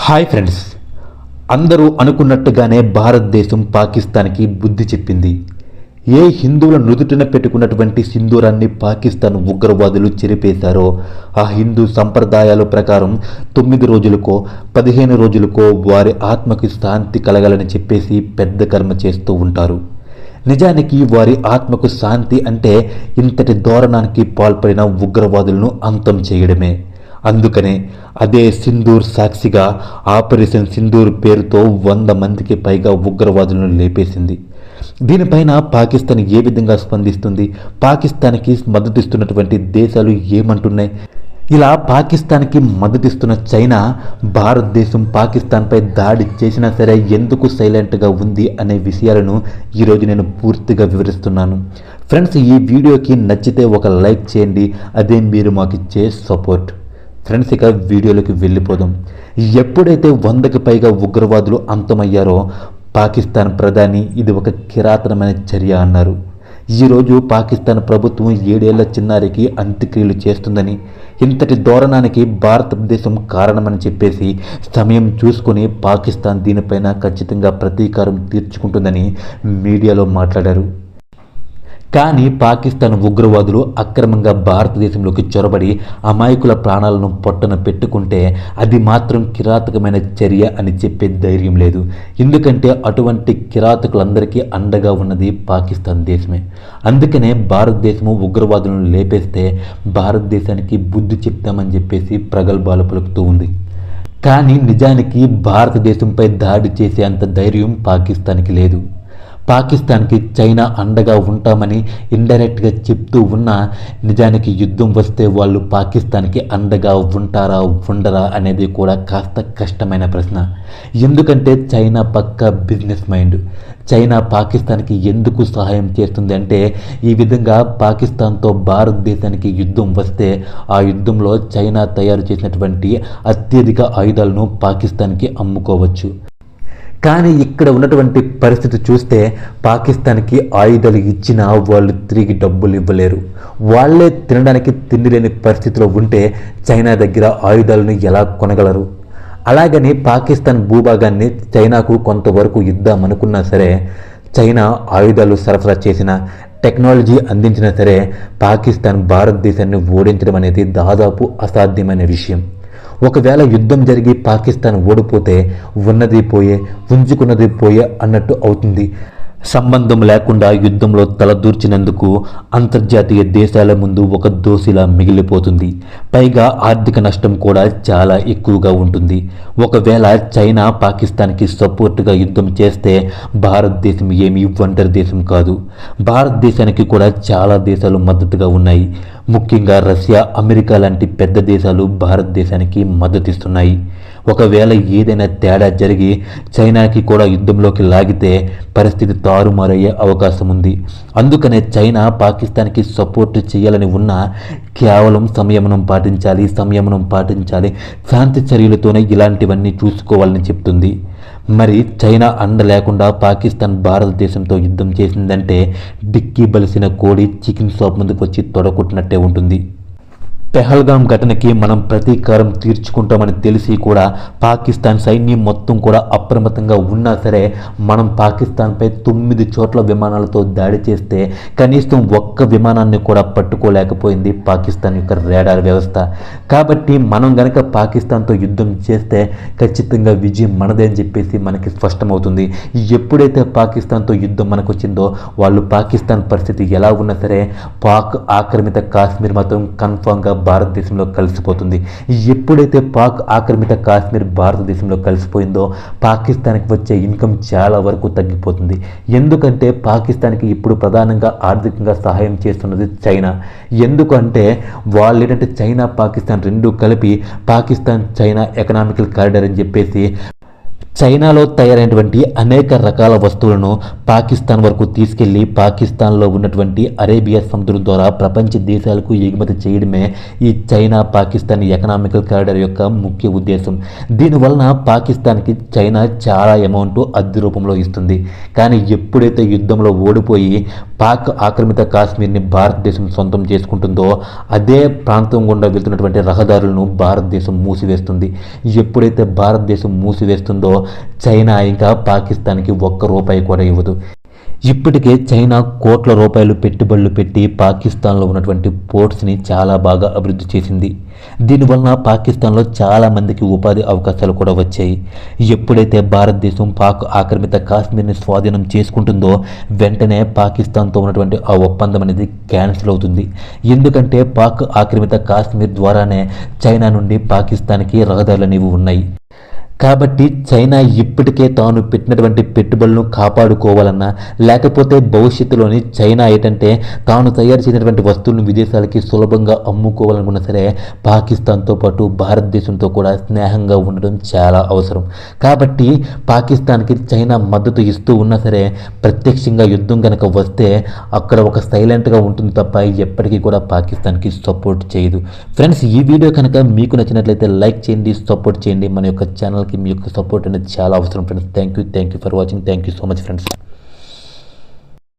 Hi friends, అందరూ అనుకున్నట్టుగానే భారతదేశం పాకిస్తాన్కి బుద్ధి చెప్పింది. ఏ హిందువుల నుదుటిన పెట్టుకున్నటువంటి సింధూరాన్ని పాకిస్తాన్ ఉగ్రవాదులు చెరిపేశారో ఆ హిందూ సంప్రదాయాల ప్రకారం 9 రోజులకో 15 రోజులకో వారి ఆత్మకి శాంతి కలగాలని చెప్పేసి పెద్ద కర్మ చేస్తూ ఉంటారు. నిజానికి వారి ఆత్మకు శాంతి అంటే ఇంతటి దారుణానికి పాల్పడిన ఉగ్రవాదులను అంతం చేయడమే. అందుకనే అదే సింధూర్ సాక్షిగా ఆపరేషన్ సింధూర్ పేరుతో 100 మందికి పైగా ఉగ్రవాదులను లేపేసింది. దీనిపైన పాకిస్తాన్ ఏ విధంగా స్పందిస్తుంది? పాకిస్తాన్కి మద్దతిస్తున్నటువంటి దేశాలు ఏమంటున్నాయి? ఇలా పాకిస్తాన్కి మద్దతిస్తున్న చైనా భారతదేశం పాకిస్తాన్పై దాడి చేసినా సరే ఎందుకు సైలెంట్గా ఉంది అనే విషయాలను ఈరోజు నేను పూర్తిగా వివరిస్తున్నాను. ఫ్రెండ్స్, ఈ వీడియోకి నచ్చితే ఒక లైక్ చేయండి, అదే మీరు మాకు ఇచ్చే సపోర్ట్. ఫ్రెండ్స్, ఇక వీడియోలోకి వెళ్ళిపోదాం. ఎప్పుడైతే 100కి పైగా ఉగ్రవాదులు అంతమయ్యారో పాకిస్తాన్ ప్రధాని ఇది ఒక కిరాతనమైన చర్య అన్నారు. ఈరోజు పాకిస్తాన్ ప్రభుత్వం 7 ఏళ్ల చిన్నారికి అంత్యక్రియలు చేస్తుందని, ఇంతటి దారుణానికి భారతదేశం కారణమని చెప్పేసి సమయం చూసుకొని పాకిస్తాన్ దీనిపైన ఖచ్చితంగా ప్రతీకారం తీర్చుకుంటుందని మీడియాలో మాట్లాడారు. కానీ పాకిస్తాన్ ఉగ్రవాదులు అక్రమంగా భారతదేశంలోకి చొరబడి అమాయకుల ప్రాణాలను పొట్టన పెట్టుకుంటే అది మాత్రం కిరాతకమైన చర్య అని చెప్పే ధైర్యం లేదు. ఎందుకంటే అటువంటి కిరాతకులందరికీ అండగా ఉన్నది పాకిస్తాన్ దేశమే. అందుకనే భారతదేశము ఉగ్రవాదులను లేపేస్తే భారతదేశానికి బుద్ధి చెప్తామని చెప్పేసి ప్రగల్భాలు పలుకుతూ ఉంది. కానీ నిజానికి భారతదేశంపై దాడి చేసే అంత ధైర్యం పాకిస్తాన్కి లేదు. పాకిస్తాన్కి చైనా అండగా ఉంటామని ఇండైరెక్ట్గా చెప్తూ ఉన్నా నిజానికి యుద్ధం వస్తే వాళ్ళు పాకిస్తాన్కి అండగా ఉంటారా ఉండరా అనేది కూడా కాస్త కష్టమైన ప్రశ్న. ఎందుకంటే చైనా పక్కా బిజినెస్ మైండ్. చైనా పాకిస్తాన్కి ఎందుకు సహాయం చేస్తుంది అంటే ఈ విధంగా పాకిస్తాన్తో భారతదేశానికి యుద్ధం వస్తే ఆ యుద్ధంలో చైనా తయారు చేసినటువంటి అత్యధిక ఆయుధాలను పాకిస్తాన్కి అమ్ముకోవచ్చు. కానీ ఇక్కడ ఉన్నటువంటి పరిస్థితి చూస్తే పాకిస్తాన్కి ఆయుధాలు ఇచ్చినా వాళ్ళు తిరిగి డబ్బులు ఇవ్వలేరు. వాళ్ళే తినడానికి తిండి లేని పరిస్థితిలో ఉంటే చైనా దగ్గర ఆయుధాలను ఎలా కొనగలరు? అలాగని పాకిస్తాన్ భూభాగాన్ని చైనాకు కొంతవరకు ఇద్దామనుకున్నా సరే, చైనా ఆయుధాలు సరఫరా చేసిన టెక్నాలజీ అందించినా సరే పాకిస్తాన్ భారతదేశాన్ని ఓడించడం అనేది దాదాపు అసాధ్యమైన విషయం. ఒకవేళ యుద్ధం జరిగి పాకిస్తాన్ ఓడిపోతే ఉన్నది పోయే ఉంచుకున్నది పోయే అన్నట్టు అవుతుంది. సంబంధం లేకుండా యుద్ధంలో తలదూర్చినందుకు అంతర్జాతీయ దేశాల ముందు ఒక దోషిలా మిగిలిపోతుంది. పైగా ఆర్థిక నష్టం కూడా చాలా ఎక్కువగా ఉంటుంది. ఒకవేళ చైనా పాకిస్తాన్కి సపోర్టుగా యుద్ధం చేస్తే భారతదేశం ఏమీ ఒంటరి దేశం కాదు. భారతదేశానికి కూడా చాలా దేశాలు మద్దతుగా ఉన్నాయి. ముఖ్యంగా రష్యా, అమెరికా లాంటి పెద్ద దేశాలు భారతదేశానికి మద్దతిస్తున్నాయి. ఒకవేళ ఏదైనా తేడా జరిగి చైనాకి కూడా యుద్ధంలోకి లాగితే పరిస్థితి తారుమారయ్యే అవకాశం ఉంది. అందుకనే చైనా పాకిస్తాన్కి సపోర్ట్ చేయాలని ఉన్నా కేవలం సంయమనం పాటించాలి, శాంతి చర్యలతోనే ఇలాంటివన్నీ చూసుకోవాలని చెప్తుంది. మరి చైనా అండ లేకుండా పాకిస్తాన్ భారతదేశంతో యుద్ధం చేసిందంటే డిక్కీ బలిసిన కోడి చికెన్ షాప్ ముందుకు వచ్చి తొడగొట్టినట్టే ఉంటుంది. పెహల్గాం ఘటనకి మనం ప్రతీకారం తీర్చుకుంటామని తెలిసి కూడా పాకిస్తాన్ సైన్యం మొత్తం కూడా అప్రమత్తంగా ఉన్నా సరే మనం పాకిస్తాన్పై 9 చోట్ల విమానాలతో దాడి చేస్తే కనీసం ఒక్క విమానాన్ని కూడా పట్టుకోలేకపోయింది పాకిస్తాన్ యొక్క రాడార్ వ్యవస్థ. కాబట్టి మనం గనక పాకిస్తాన్తో యుద్ధం చేస్తే ఖచ్చితంగా విజయం మనదే అని చెప్పేసి మనకి స్పష్టమవుతుంది. ఎప్పుడైతే పాకిస్తాన్తో యుద్ధం మనకు వచ్చిందో వాళ్ళు పాకిస్తాన్ పరిస్థితి ఎలా ఉన్నా సరే పాక్ ఆక్రమిత కాశ్మీర్ మాత్రం కన్ఫామ్గా భారతదేశంలో కలిసిపోతుంది. ఎప్పుడైతే పాక్ ఆక్రమిత కాశ్మీర్ భారతదేశంలో కలిసిపోయిందో పాకిస్తాన్కి వచ్చే ఇన్కమ్ చాలా వరకు తగ్గిపోతుంది. ఎందుకంటే పాకిస్తాన్కి ఇప్పుడు ప్రధానంగా ఆర్థికంగా సహాయం చేస్తున్నది చైనా. ఎందుకంటే వాళ్ళు ఏంటంటే చైనా పాకిస్తాన్ రెండు కలిపి పాకిస్తాన్ చైనా ఎకనామికల్ కారిడార్ అని చెప్పేసి చైనాలో తయారైనటువంటి అనేక రకాల వస్తువులను పాకిస్తాన్ వరకు తీసుకెళ్లి పాకిస్తాన్లో ఉన్నటువంటి అరేబియా సముద్రం ద్వారా ప్రపంచ దేశాలకు ఎగుమతి చేయడమే ఈ చైనా పాకిస్తాన్ ఎకనామికల్ కారిడార్ యొక్క ముఖ్య ఉద్దేశం. దీనివలన పాకిస్తాన్కి చైనా చాలా అమౌంట్ అద్దె రూపంలో ఇస్తుంది. కానీ ఎప్పుడైతే యుద్ధంలో ఓడిపోయి పాక్ ఆక్రమిత కాశ్మీర్ని భారతదేశం సొంతం చేసుకుంటుందో అదే ప్రాంతం గుండా వెళ్తున్నటువంటి రహదారులను భారతదేశం మూసివేస్తుంది. ఎప్పుడైతే భారతదేశం మూసివేస్తుందో చైనా ఇంకా పాకిస్తాన్కి ₹1 కూడా ఇవ్వదు. ఇప్పటికే చైనా కోట్ల రూపాయలు పెట్టుబడులు పెట్టి పాకిస్తాన్లో ఉన్నటువంటి పోర్ట్స్ని చాలా బాగా అభివృద్ధి చేసింది. దీనివలన పాకిస్తాన్లో చాలామందికి ఉపాధి అవకాశాలు కూడా వచ్చాయి. ఎప్పుడైతే భారతదేశం పాక్ ఆక్రమిత కాశ్మీర్ని స్వాధీనం చేసుకుంటుందో వెంటనే పాకిస్తాన్తో ఉన్నటువంటి ఆ ఒప్పందం అనేది క్యాన్సిల్ అవుతుంది. ఎందుకంటే పాక్ ఆక్రమిత కాశ్మీర్ ద్వారానే చైనా నుండి పాకిస్తాన్కి రహదారులు అనేవి ఉన్నాయి. కాబట్టి చైనా ఇప్పటికే తాను పెట్టినటువంటి పెట్టుబడులను కాపాడుకోవాలన్నా లేకపోతే భవిష్యత్తులోని చైనా ఏంటంటే తాను తయారు చేసినటువంటి వస్తువులను విదేశాలకి సులభంగా అమ్ముకోవాలనుకున్నా సరే పాకిస్తాన్తో పాటు భారతదేశంతో కూడా స్నేహంగా ఉండడం చాలా అవసరం. కాబట్టి పాకిస్తాన్కి చైనా మద్దతు ఇస్తూ ఉన్నా సరే ప్రత్యక్షంగా యుద్ధం కనుక వస్తే అక్కడ ఒక సైలెంట్గా ఉంటుంది తప్ప ఎప్పటికీ కూడా పాకిస్తాన్కి సపోర్ట్ చేయదు. ఫ్రెండ్స్, ఈ వీడియో కనుక మీకు నచ్చినట్లయితే లైక్ చేయండి, సపోర్ట్ చేయండి. మన యొక్క ఛానల్ మీ యొక్క సపోర్ట్ అనేది చాలా అవసరం friends. Thank you for watching. Thank you so much friends.